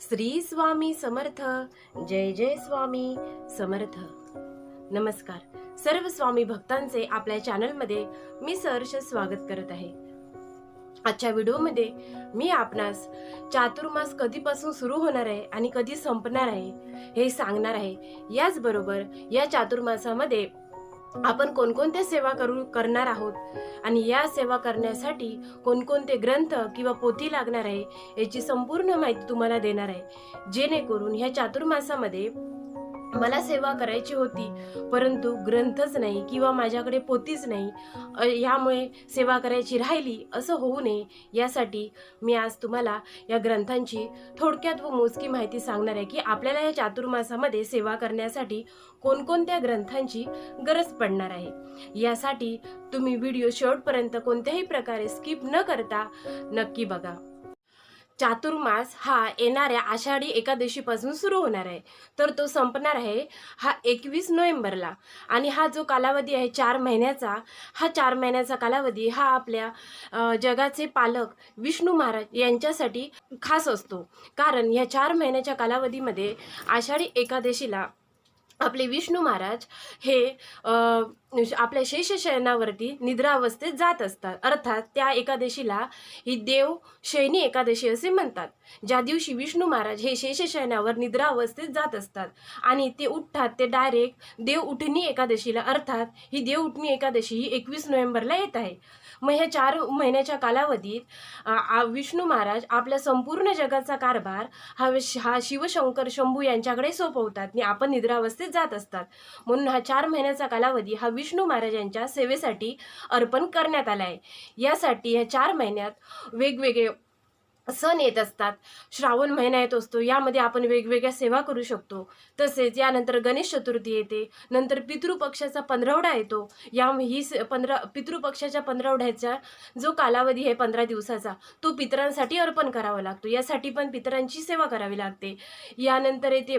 श्री स्वामी समर्थ. जय जय स्वामी समर्थ. नमस्कार सर्व स्वामी भक्तांचे आपल्या चॅनलमध्ये मी सहर्ष स्वागत करत आहे. आजच्या व्हिडिओमध्ये मी आपणास चातुर्मास कधीपासून सुरू होणार आहे आणि कधी संपणार आहे हे सांगणार आहे. याचबरोबर या चातुर्मासामध्ये आपण कोणकोणत्या सेवा करणार आहोत आणि या सेवा करण्यासाठी कोणकोणते ग्रंथ किंवा पोथी लागणार आहे याची संपूर्ण माहिती तुम्हाला देणार आहे. जेणेकरून ह्या चातुर्मासामध्ये मला सेवा करायची होती परंतु ग्रंथच नाही किंवा माझ्याकडे पोथीच नाही, यामुळे सेवा करायची राहिली असं होऊ नये यासाठी मी आज तुम्हाला या ग्रंथांची थोडक्यात व मोजकी माहिती सांगणार आहे की आपल्याला या चातुर्मासामध्ये सेवा करण्यासाठी कोणकोणत्या ग्रंथांची गरज पडणार आहे. यासाठी तुम्ही व्हिडिओ शेवटपर्यंत कोणत्याही प्रकारे स्किप न करता नक्की बघा. चातुर्मास हा येणाऱ्या आषाढी एकादशीपासून सुरू होणार आहे, तर तो संपणार आहे हा 21 नोव्हेंबरला. आणि हा जो कालावधी आहे 4 महिन्याचा, हा 4 महिन्याचा कालावधी हा आपल्या जगाचे पालक विष्णू महाराज यांच्यासाठी खास असतो. कारण या 4 महिन्याच्या कालावधीमध्ये आषाढी एकादशीला आपले विष्णू महाराज हे आपल्या शेषशयनावरती निद्रा अवस्थेत जात असतात. अर्थात त्या एकादशीला ही देव शयनी एकादशी असे म्हणतात, ज्या दिवशी विष्णू महाराज हे शेषशयनावर निद्रा अवस्थेत जात असतात आणि ते उठतात ते डायरेक्ट देव उठणी एकादशीला. अर्थात ही देव उठणी एकादशी ही 21 नोव्हेंबरला येत आहे. मग ह्या 4 महिन्याच्या कालावधीत विष्णू महाराज आपल्या संपूर्ण जगाचा कारभार हा शिवशंकर शंभू यांच्याकडे सोपवतात आणि आपण निद्रावस्थेत जात असतात. म्हणून हा 4 महिन्याचा कालावधी हा विष्णू महाराजांच्या सेवेसाठी अर्पण करण्यात आला आहे. यासाठी ह्या 4 महिन्यात वेगवेगळे सण येत असतात. श्रावण महिना येत असतो, यामध्ये आपण वेगवेगळ्या सेवा करू शकतो. तसेच यानंतर गणेश चतुर्थी येते, नंतर पितृपक्षाचा पंधरवडा येतो. ही पितृपक्षाच्या पंधरवड्याचा जो कालावधी आहे 15 दिवसाचा, तो पितरांसाठी अर्पण करावा लागतो. यासाठी पण पितरांची सेवा करावी लागते. यानंतर येते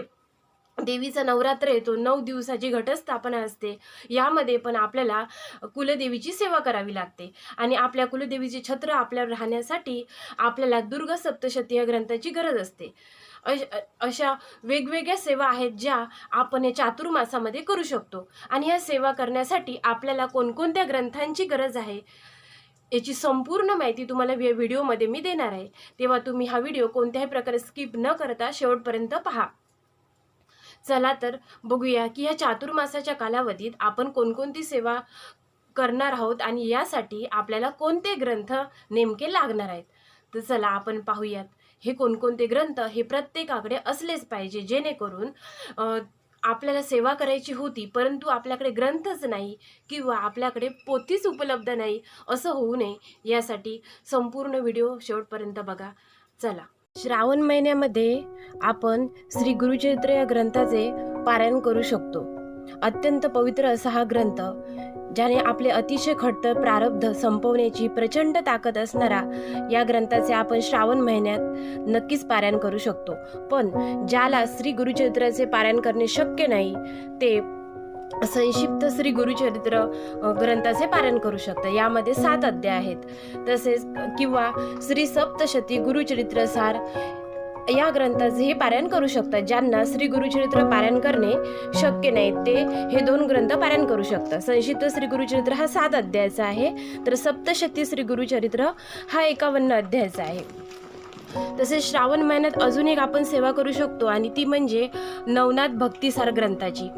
देवीचा नवरात्र येतो, 9 दिवसाची घटस्थापना असते. यामध्ये पण आपल्याला कुलदेवीची सेवा करावी लागते आणि आपल्या कुलदेवीचे छत्र आपल्यावर राहण्यासाठी आपल्याला दुर्गा सप्तशती या ग्रंथाची गरज असते. अशा वेगवेगळ्या सेवा आहेत ज्या आपण या चातुर्मासामध्ये करू शकतो. आणि या सेवा करण्यासाठी आपल्याला कोणकोणत्या ग्रंथांची गरज आहे याची संपूर्ण माहिती तुम्हाला या व्हिडिओमध्ये मी देणार आहे. तेव्हा तुम्ही हा व्हिडिओ कोणत्याही प्रकारे स्किप न करता शेवटपर्यंत पहा. चला तर बघूया की या चातुर्मासाच्या कालावधीत आपण कोणकोणती सेवा करणार आहोत आणि यासाठी आपल्याला कोणते ग्रंथ नेमके लागणार आहेत. तर चला आपण पाहूयात हे कोणकोणते ग्रंथ हे प्रत्येकाकडे असलेच पाहिजे, जेणेकरून आपल्याला सेवा करायची होती परंतु आपल्याकडे ग्रंथच नाही किंवा आपल्याकडे पोथीच उपलब्ध नाही असं होऊ नये. यासाठी संपूर्ण व्हिडिओ शेवटपर्यंत बघा. चला, श्रावण महिन्यामध्ये आपण श्री गुरुचरित्र या ग्रंथाचे पारायण करू शकतो. अत्यंत पवित्र असा हा ग्रंथ, ज्याने आपले अतिशय खडतर प्रारब्ध संपवण्याची प्रचंड ताकद असणारा या ग्रंथाचे आपण श्रावण महिन्यात नक्कीच पारायण करू शकतो. पण ज्याला श्री गुरुचरित्राचे पारायण करणे शक्य नाही ते संक्षिप्त श्री गुरुचरित्र ग्रंथाचे पारायण करू शकतात. यामध्ये 7 अध्याय आहेत. तसेच किंवा श्री सप्तशती गुरुचरित्र सार या ग्रंथाचे हे पारायण करू शकतात. ज्यांना श्री गुरुचरित्र पारायण करणे शक्य नाही ते हे 2 ग्रंथ पारायण करू शकतात. संक्षिप्त श्री गुरुचरित्र हा 7 अध्यायाचा आहे, तर सप्तशती श्री गुरुचरित्र हा 51 अध्यायाचा आहे. तसेच श्रावण महिन्यात अजून एक आपण सेवा करू शकतो आणि ती म्हणजे नवनाथ भक्तिसार ग्रंथाची.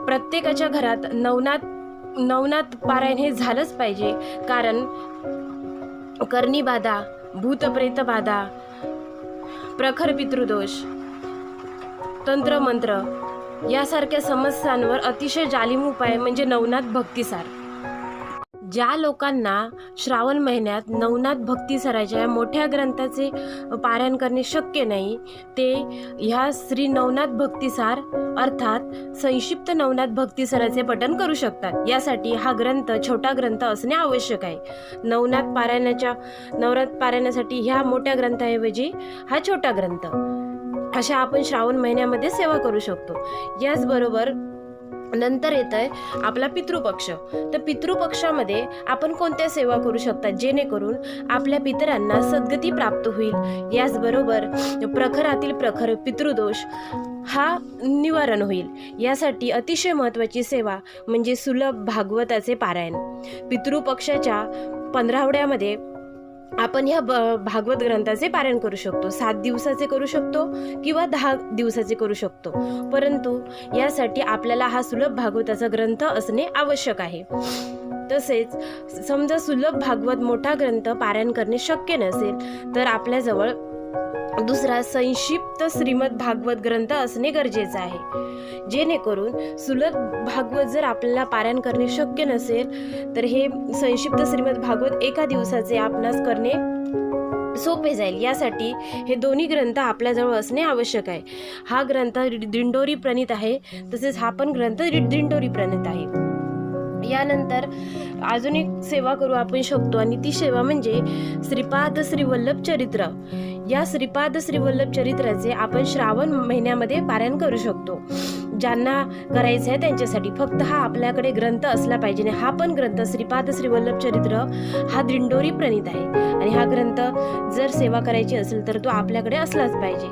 प्रत्येकाच्या घरात नवनाथ पारायण हे झालंच पाहिजे. कारण करणी बाधा, भूतप्रेत बाधा, प्रखर पितृदोष, तंत्रमंत्र यासारख्या समस्यांवर अतिशय जालिम उपाय म्हणजे नवनाथ भक्तिसार. ज्या लोकांना श्रावण महिन्यात नवनाथ भक्तिसाराच्या मोठ्या ग्रंथाचे पारायण करणे शक्य नाही ते ह्या श्री नवनाथ भक्तिसार अर्थात संक्षिप्त नवनाथ भक्तिसाराचे पठण करू शकतात. यासाठी हा ग्रंथ छोटा ग्रंथ असणे आवश्यक आहे. नवनाथ पारायणासाठी ह्या मोठ्या ग्रंथाऐवजी हा छोटा ग्रंथ, अशा आपण श्रावण महिन्यामध्ये सेवा करू शकतो. याचबरोबर नंतर येत आहे आपला पितृपक्ष. तर पितृपक्षामध्ये आपण कोणत्या सेवा करू शकतात जेणेकरून आपल्या पितरांना सद्गती प्राप्त होईल, याचबरोबर प्रखरातील प्रखर पितृदोष हा निवारण होईल. यासाठी अतिशय महत्त्वाची सेवा म्हणजे सुलभ भागवताचे पारायण. पितृपक्षाच्या 15वड्यामध्ये आपण ह्या भागवत ग्रंथाचे पारायण करू शकतो. 7 दिवसाचे करू शकतो किंवा 10 दिवसाचे करू शकतो, परंतु यासाठी आपल्याला हा सुलभ भागवताचा ग्रंथ असणे आवश्यक आहे. तसेच समजा सुलभ भागवत मोठा ग्रंथ पारायण करणे शक्य नसेल तर आपल्याजवळ दुसरा संक्षिप्त श्रीमद भागवत ग्रंथ असणे गरजेचे आहे, जेणेकरून सुलभ भागवत जर आपल्याला पारायण करणे शक्य नसेल तर हे संक्षिप्त श्रीमद भागवत एका दिवसाचे आपणास करणे सोपे जाईल. यासाठी हे दोन्ही ग्रंथ आपल्याजवळ असणे आवश्यक आहे. हा ग्रंथ दिंडोरी प्रणीत आहे, तसेच हा पण ग्रंथ दिंडोरी प्रणीत आहे. यानंतर अजून एक सेवा करू आपण शकतो आणि ती सेवा म्हणजे श्रीपाद श्रीवल्लभ चरित्र. या श्रीपाद श्रीवल्लभ चरित्राचे आपण श्रावण महिन्यामध्ये पारायण करू शकतो. ज्यांना करायचं आहे त्यांच्यासाठी फक्त हा आपल्याकडे ग्रंथ असला पाहिजे. हा पण ग्रंथ श्रीपाद श्रीवल्लभ चरित्र हा दिंडोरी प्रणीत आहे आणि हा ग्रंथ जर सेवा करायची असेल तर तो आपल्याकडे असलाच पाहिजे.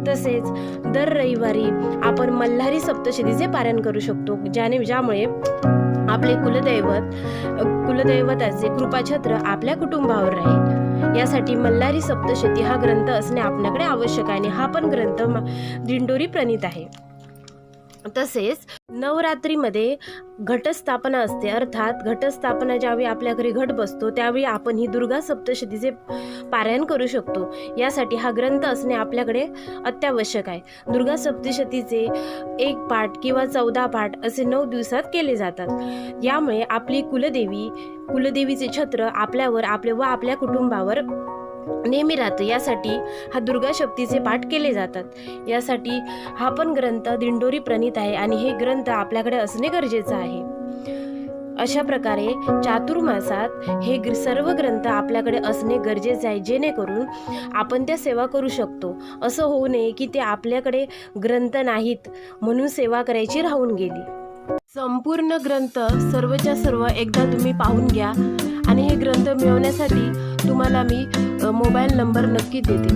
तसेच दर रविवारी आपण मल्हारी सप्तशतीचे पारायण करू शकतो, ज्यामुळे आपले कुलदैवताचे कृपाछत्र आपल्या कुटुंबावर राहील. यासाठी मल्हारी सप्तशती हा ग्रंथ असणे आपल्याकडे आवश्यक आहे आणि हा पण ग्रंथ दिंडोरी प्रणीत आहे. तसेच नवरात्रीमध्ये घटस्थापना असते, अर्थात घटस्थापना ज्यावेळी आपल्या घरी घट बसतो त्यावेळी आपण ही दुर्गा सप्तशतीचे पारायण करू शकतो. यासाठी हा ग्रंथ असणे आपल्याकडे अत्यावश्यक आहे. दुर्गा सप्तशतीचे 1 पाठ किंवा 14 पाठ असे 9 दिवसात केले जातात. यामुळे आपली कुलदेवीचे छत्र आपल्यावर आपल्या कुटुंबावर नेहमी राहतं. यासाठी हा दुर्गा शक्तीचे पाठ केले जातात. यासाठी हा पण ग्रंथ दिंडोरी प्रणीत आहे आणि हे ग्रंथ आपल्याकडे असणे गरजेचं आहे. अशा प्रकारे चातुर्मासात हे सर्व ग्रंथ आपल्याकडे असणे गरजेचे आहे, जेणेकरून आपण त्या सेवा करू शकतो. असं होऊ नये की ते आपल्याकडे ग्रंथ नाहीत म्हणून सेवा करायची राहून गेली. संपूर्ण ग्रंथ सर्वच्या सर्व एकदा तुम्ही पाहून घ्या आणि हे ग्रंथ मिळवण्यासाठी तुम्हाला मी मोबाईल नंबर नक्की देते.